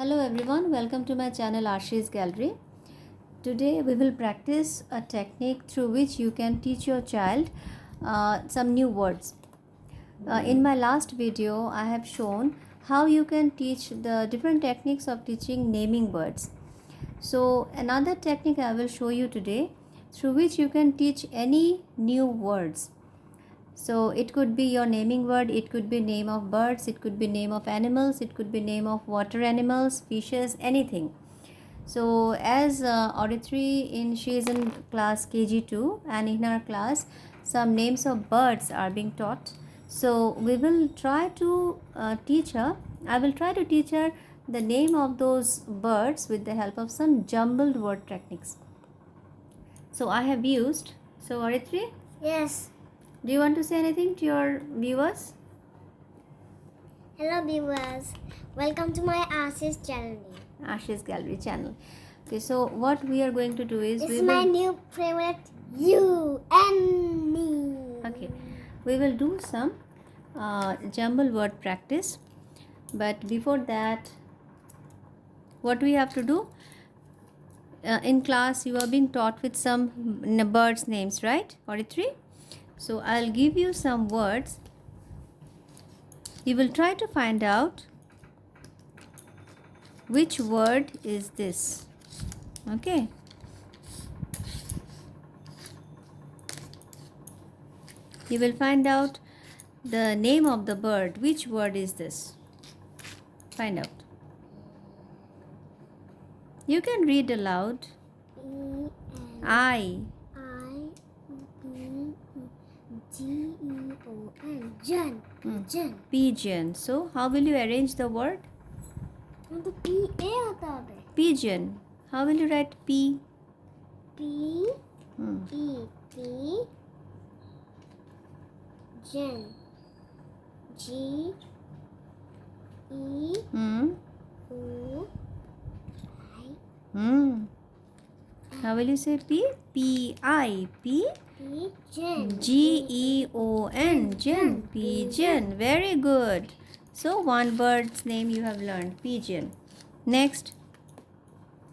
Hello everyone, welcome to my channel Arshi's Gallery. Today we will practice a technique through which you can teach your child some new words. In my last video, I have shown how you can teach the different techniques of teaching naming words. So another technique I will show you today through which you can teach any new words. So it could be your naming word, it could be name of birds, it could be name of animals, it could be name of water animals, fishes, anything. So as Auditory, she is in class KG2, and in our class some names of birds are being taught. So we will try to teach her, I will try to teach her the name of those birds with the help of some jumbled word techniques. So I have used, so Auditory? Yes. Do you want to say anything to your viewers? Hello viewers. Welcome to my Arshi's channel. Ashi's Gallery channel. Okay, so what we are going to do is This is my new favorite, you and me. Okay, we will do some jumble word practice, but before that, what we have to do, in class you are being taught with some birds names, right? Auditory. So I'll give you some words. You will try to find out which word is this. Okay. You will find out the name of the bird. Which word is this? Find out. You can read aloud. I. G-E-O-N. Jen. Jen. Pigeon. So how will you arrange the word? तो P-A होता है. Pigeon. How will you write P? P-E-P. Jen. G-E-O. How will you say P? P-I. P? Pigeon. G-E-O-N. Gen. Pigeon. Very good. So one bird's name you have learned. Pigeon. Next.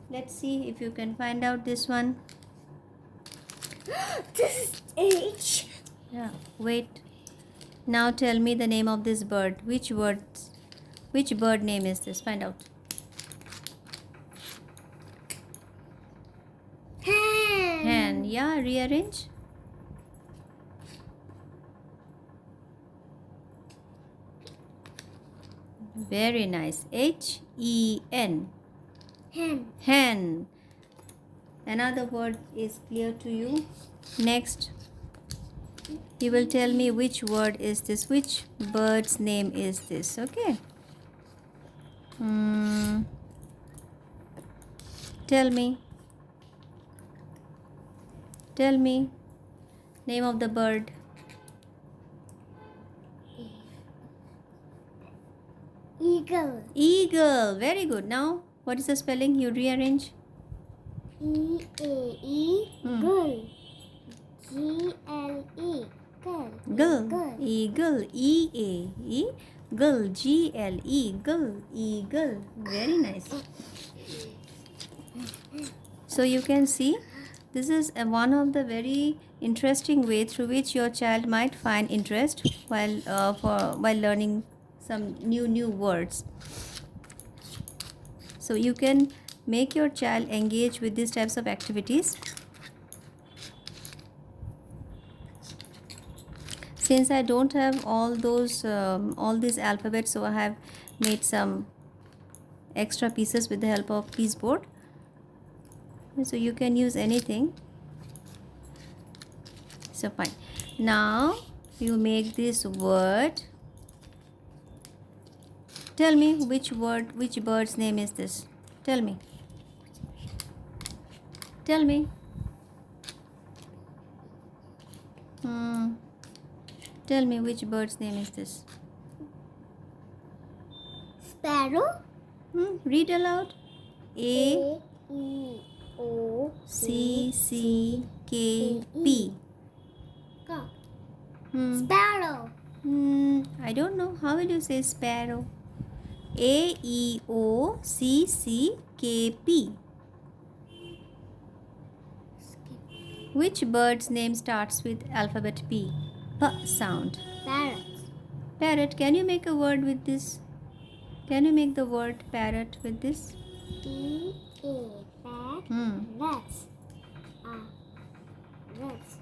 Let's see if you can find out this one. This is H. Yeah. Wait. Now tell me the name of this bird. Which bird name is this? Find out. Hen. Yeah, rearrange. Very nice. H-E-N. Hen. Hen. Another word is clear to you. Next, you will tell me which word is this, which bird's name is this. Okay. Tell me. Tell me name of the bird. Eagle. Eagle. Very good. Now, what is the spelling? You rearrange. E-A-E. Gull. G-L-E. Gull. Gull. Eagle. E-A-E. Gull. G-L-E. Gull. Eagle. Very nice. So you can see, this is one of the very interesting way through which your child might find interest while learning some new words. So you can make your child engage with these types of activities. Since I don't have all these alphabets, so I have made some extra pieces with the help of piece board. So you can use anything. So fine. Now you make this word. Tell me which bird's name is this? Tell me. Tell me. Tell me which bird's name is this? Sparrow. Read aloud. A-C-C-K-P. Sparrow. I don't know. How will you say sparrow? A E O C C K P. Which bird's name starts with alphabet P? P sound. Parrots. Parrot. Can you make a word with this? Can you make the word parrot with this? Parrot. Hmm. Rats. Rats.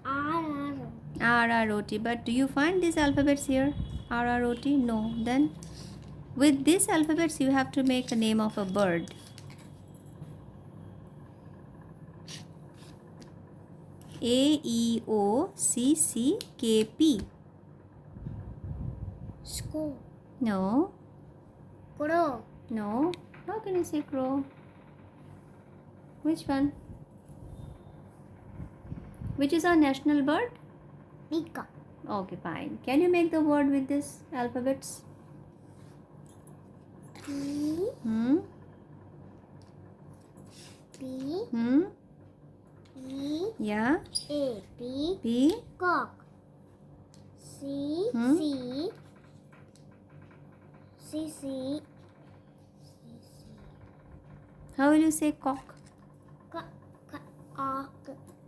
R. R-R-O-T. But do you find these alphabets here? R-R-O-T? No. Then with these alphabets you have to make a name of a bird. A-E-O-C-C-K-P. School. No. Crow. No. How can you say crow? Which one? Which is our national bird? Peacock. Okay, fine. Can you make the word with this alphabets? P. Hmm? P. Hmm? E. Yeah? A. P. P? Cock. C. Hmm? C. C. C. How will you say cock? Cock.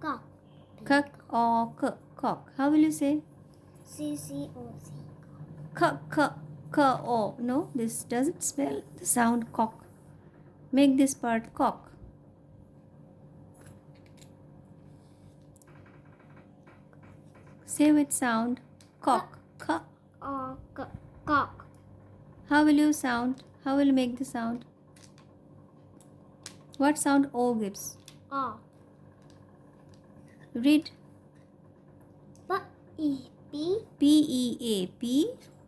Cock. Cock or k? Cock. How will you say? C. C. O. C. K, k, k, o. No, this doesn't spell the sound cock. Make this part cock. Say with sound cock. K. Cock. How will you sound? How will you make the sound? What sound O gives? O. Read. P. E. P. P-E-A-P.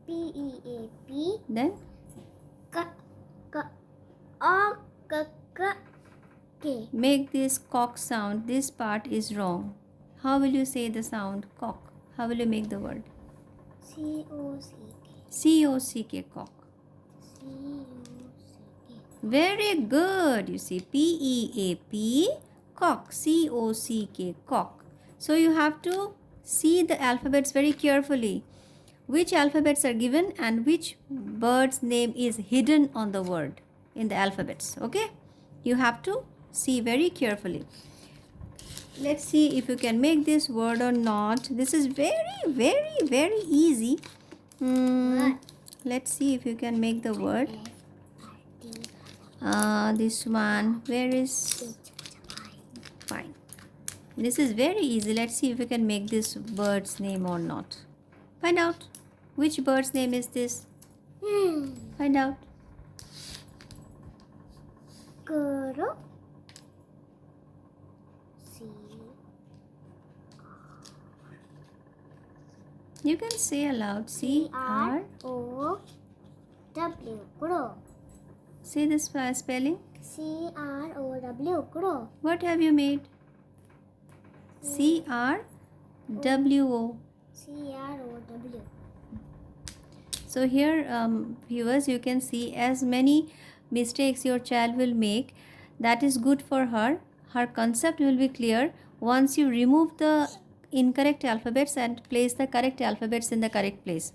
P. E. A. P. Then K. K. O. K. K. K. make this cock sound. This part is wrong. How will you say the sound cock? How will you make the word? C. O. C. K. C-O-C-K, cock. C. O. C. K. Very good. You see, P-E-A-P, cock. C-O-C-K, cock. So you have to see the alphabets very carefully. Which alphabets are given and which bird's name is hidden on the word in the alphabets. Okay? You have to see very carefully. Let's see if you can make this word or not. This is very easy. What? Let's see if you can make the word. D. This one. Where is? Fine. This is very easy. Let's see if you can make this bird's name or not. Find out. Which bird's name is this? Find out. Crow. C. You can say aloud. C-R. O. W. Crow. Say the spelling. C. R. O. W. Crow. What have you made? C-R-W-O. C. R. O. W. So here, viewers, you can see as many mistakes your child will make. That is good for her. Her concept will be clear once you remove the incorrect alphabets and place the correct alphabets in the correct place.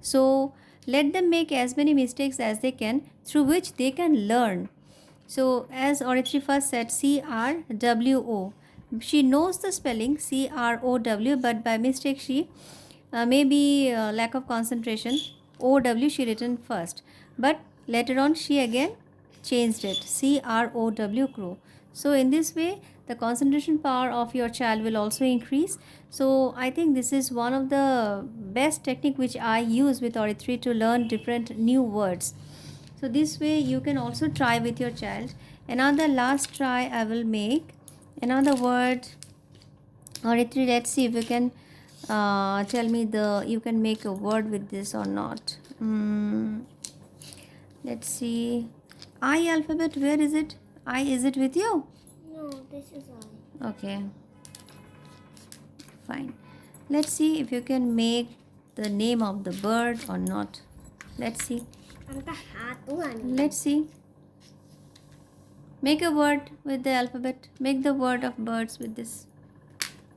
So let them make as many mistakes as they can, through which they can learn. So as Orithri first said, C-R-W-O. She knows the spelling C-R-O-W, but by mistake she maybe lack of concentration, O-W she written first. But later on she again changed it, C-R-O-W, crow. So in this way the concentration power of your child will also increase. So I think this is one of the best technique which I use with Orithri to learn different new words. So this way you can also try with your child. Another last try I will make. Another word. Orithri, let's see if you can tell me you can make a word with this or not. Let's see. I alphabet, where is it? I, is it with you? No, this is I. Okay. Fine. Let's see if you can make the name of the bird or not. Let's see. Let's see. Make a word with the alphabet. Make the word of birds with this.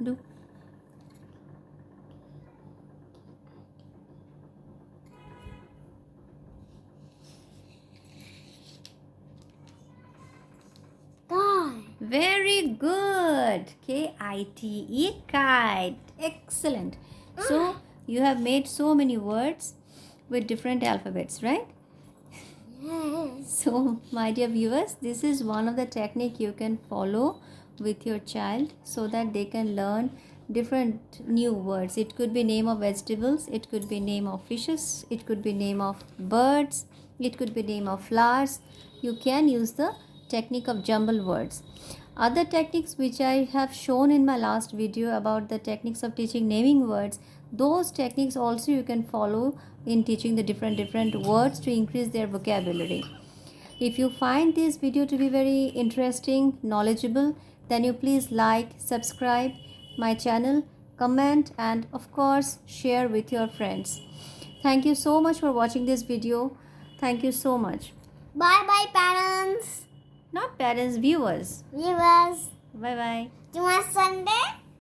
Do. Very good. K-I-T-E, kite. Excellent. So you have made so many words with different alphabets, right? Yes. So, my dear viewers, this is one of the technique you can follow with your child so that they can learn different new words. It could be name of vegetables, it could be name of fishes, it could be name of birds, it could be name of flowers. You can use the technique of jumble words. Other techniques which I have shown in my last video about the techniques of teaching naming words, those techniques also you can follow in teaching the different words to increase their vocabulary. If you find this video to be very interesting, knowledgeable, then you please like, subscribe my channel, comment, and of course share with your friends. Thank you so much for watching this video. Thank you so much. Bye bye, parents. Not parents, viewers. Viewers. Bye bye. Tomorrow Sunday.